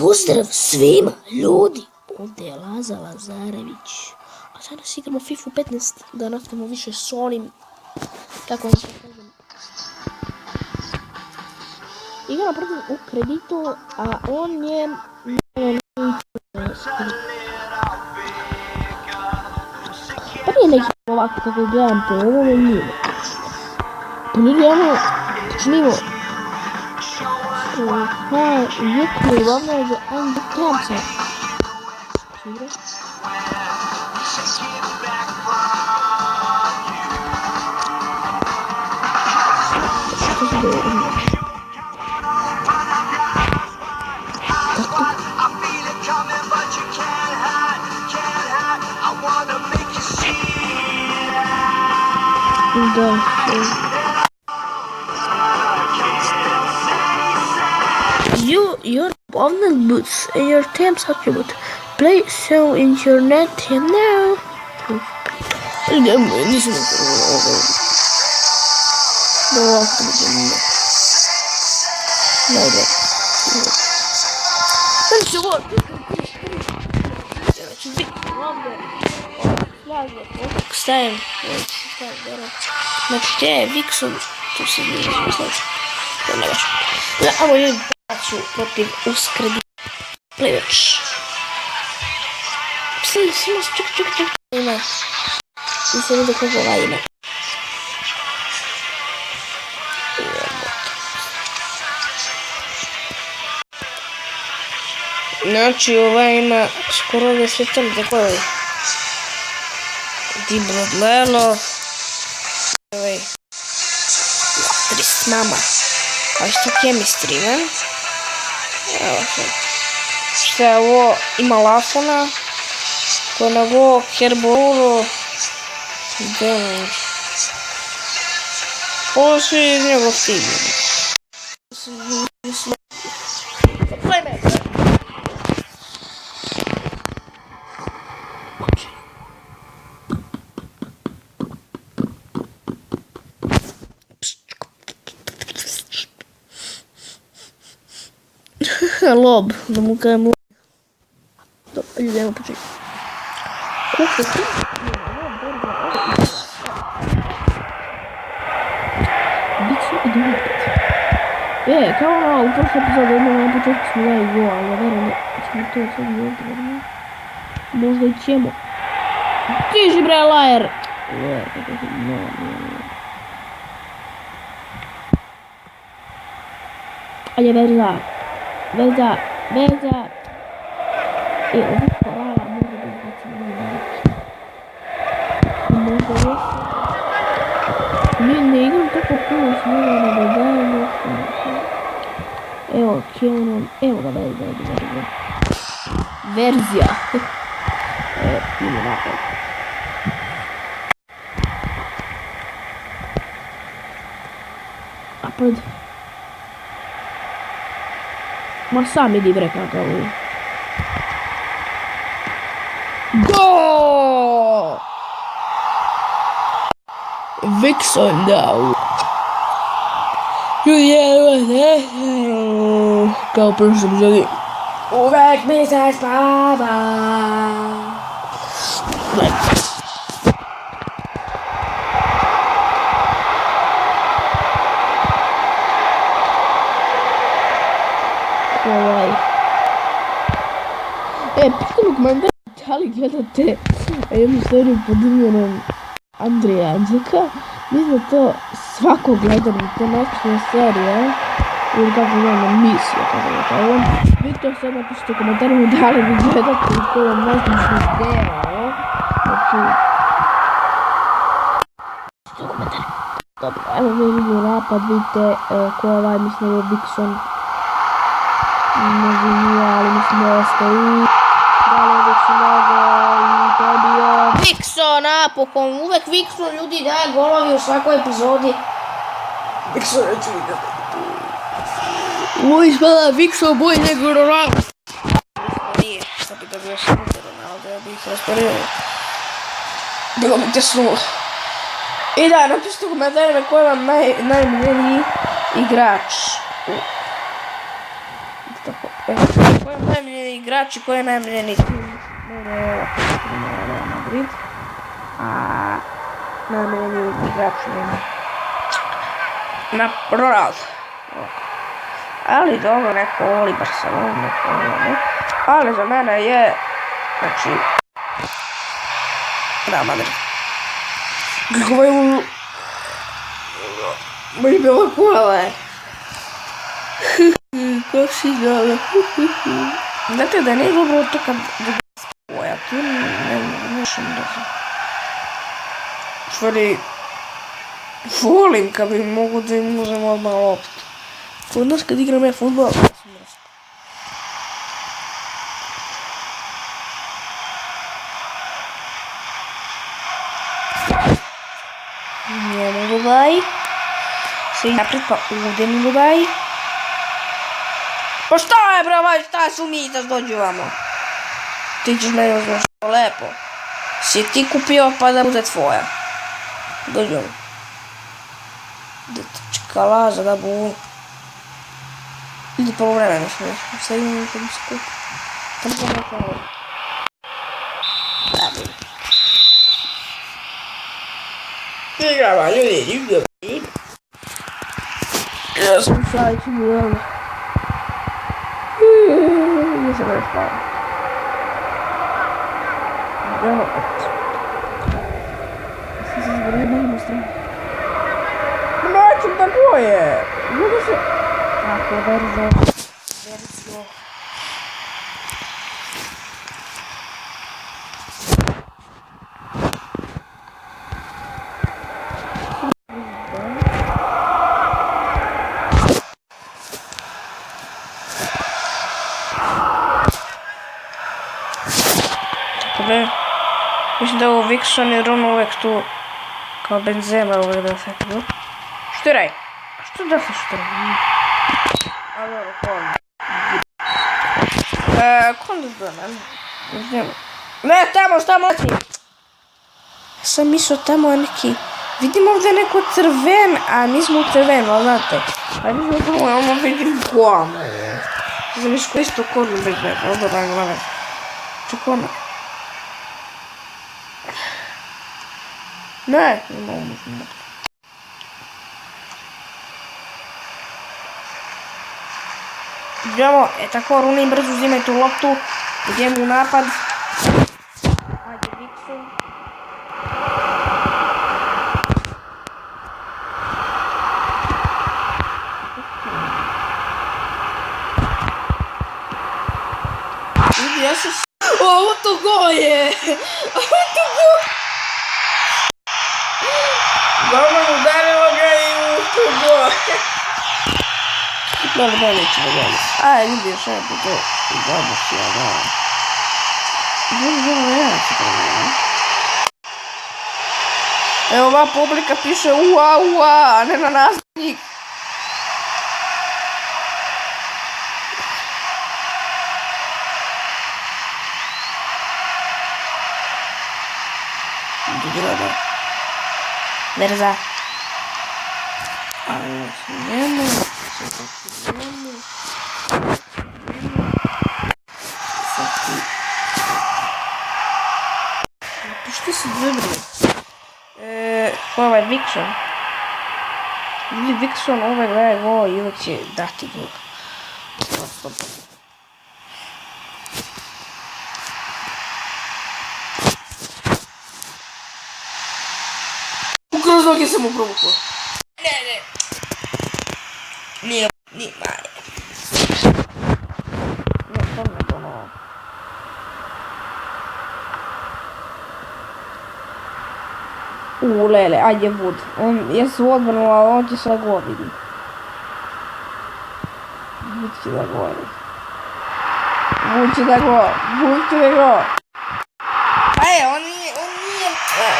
Pozdrav svima ljudi, ovdje je Laza Lazarević, a danas igramo FIFA 15 da nastavimo više s onim, kako vam se kažem, igra protiv u kreditu, a on je pa nije neki ovako kako gledam po ovome nije. Pa nije ono, činimo Vikli glavno za Andy Thompson. Igra? Što se dogodilo? Da, your opponent boots and your team's attribute. Play so in your net team now. Znači, gdje je Vixen? Tu se nije znači. To ne baš. Ovo je baću protiv uskredi plivač. Svima se čuk. Ima. Nisam vidio kako ova ima. Znači, ova ima skoro ove sve tamo tako ovaj. Dibrodlelo. Ovaj. Trist mama. A što chemistry, ne? Evo sad. Šta je ovo? Ima Lafona. Ko je ovo? Herboruro. Gdje? Ovo su iz njegov tim. Lob, da mu kajem lob. Dobro, idemo početi. Kako ti? Biću i drugi put. Kao ono, u prošle epizode imamo na početku smo dali go, ali ja verujem da ćemo to sad i ovdje vrlo. Možda i ćemo. Tiži bre, lajer! Lajer, kako se Ajde, Verza. Ovo hvala, možda da izbacimo možda još. Ne igram tako puno smjerano da dajem. Evo, Keonon, evo ga Verzija. Idemo napad. Napad. Ma sam idi bre kakav je. Go! Vixen dao. Kao prošle epizode. Uvek mi se spava. Pitam u komentar da li gledate jednu seriju pod imenom Andreja Anđelka. Mislim da to svako gledano, to nastavna serija ili kako gledamo misija, kako je kao on. Vi to sad napišite u komentarima da li vi gledate i to vam najsmišni deo. Znači, u komentarima. Dobro, evo mi vidimo napad, vidite ko je ovaj, mislim da je Vixen. Ne znam ja, ali mislim da je ostaje. Dale Vixenovo i to je bio Vixen, napokon, uvek Vixen ljudi daje golovi u svakoj epizodi. Vixen neću vidjeti. Ovo ispada Vixen bolji nego Ronaldo. Nije, da bi dobio sam Ronaldo, ja bih rasporio. Bilo mi tesnulo. I da, napišite u komentarima koji vam najmiljeniji igrač. Ko je najmiljeni igrač i ko je najmiljeni tim? Real Madrid. A najmiljeni igrač na Ronaldo. Ali dobro, neko voli Barcelona, neko voli. Ali za mene je, znači, Real Madrid. Kako je u... Boli bi ovo kule. Kako si dobro. Znate da nije dobro to kad spoja, tu ne šem da znam. U stvari, volim kad bi mogu da im uzem odmah loptu. Kod nas kad igram ja futbol, ja sam mrsko. Njemu dodaj. Sve napred pa ovdje mi dodaj. Pa šta je bre, šta su mi da dođu vamo? Ti ćeš meni uzmeš to lepo. Si ti kupio pa da bude tvoja. Dođu vamo. Dečka laza da bu. Idi po vremenu sve. Sve imam kad mi se kupi. Tamo sam neko ovo. Da bi. Igrava ljudi, igrava. Ja sam šalić u budelu. Nisam već spao. Evo opet. Sam se zborio na jednu stranu. Neću da boje! Mogu se... Tako, verzio. Mislim da je ovo Vikson jer on uvijek tu kao Benzema uvijek da se tu. Štiraj! Što da se štiraj? A dobro, kon. Kon da zbog, ne, tamo, šta moći? Ja sam mislio tamo je neki... Vidim ovdje neko crven, a nismo u crvenu, znate. A nismo tamo, ja vidim kona. Znam mislio isto konu bez beba, dobro da gledam. Čekona. Ne, ne mogu. Idemo, tako Rooney brzo uzimaj tu loptu. Idemo u napad. Ajde, Vikson. Vidi, ja sam... Ovo to go je! Ovo to go! Dobro, udarilo ga i u to go! Dobro, da neću da gledam. Ajde, ljudi, još jedan put to. Dobro si, ja da. Dobro, ja se pravim. Evo, ova publika piše ua, ua, a ne na nas njih. Dobro. Verza. Ali njemu. Što se dobro? Ko je ovaj Vikson? Vikson ovaj gleda go i uvijek će dati gol. Ukroz noge sam mu provukao. Ne. Nije manje. Ne, to ne ponovo. Lele, ajde Wood. Ja se odbranu, ali on će sve go vidi. Wood će da go vidi. Wood će da go.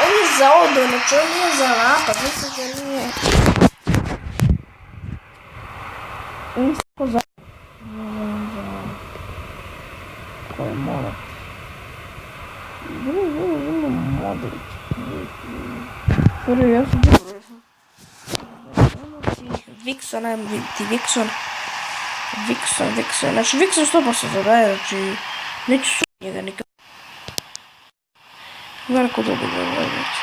On je za odbranu, znači on nije za napad, mislim da nije. On je tako za... Ko je morat? Vrlo Modrić. Prvi, ja sam dobro. Vikson, ajmo vidjeti Vikson. Vixen, znači Vixen 100% zadaje, znači neću su njega nikad. Gledaj ko dobije već.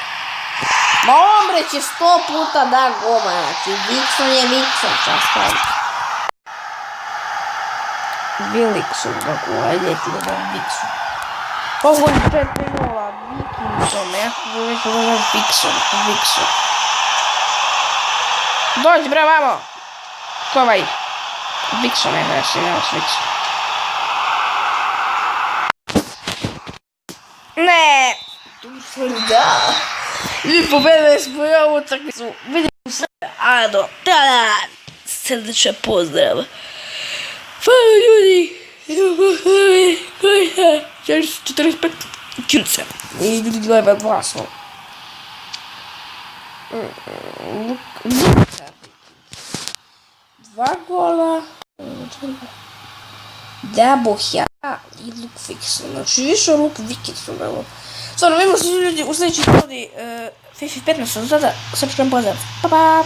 Ma ombre će 100 puta da goma, znači Vixen je Vixen, čas pravi. Vilixu, kako ajde ti da dam Vixu. Ovo je 4-0, Vikingsom, ja već pogledam Vixu. Dođi bre, vamo! Ko ovaj? Vixen je, da si imaš Vixen. Ne! Da! Vi pobedili smo i ovu utakmicu. Vidimo se, Ado. Tada! Srdačan pozdrav. Hvala ljudi! 45 činca. I ljudi gledaju glasno. Dva gola. Da, Bohja i Luke Vixen. Znači više Luke Vixen. Stvarno, vidimo se ljudi u sljedećoj epizodi FIFA 15. Sada, srpskom pozdrav. Pa pa!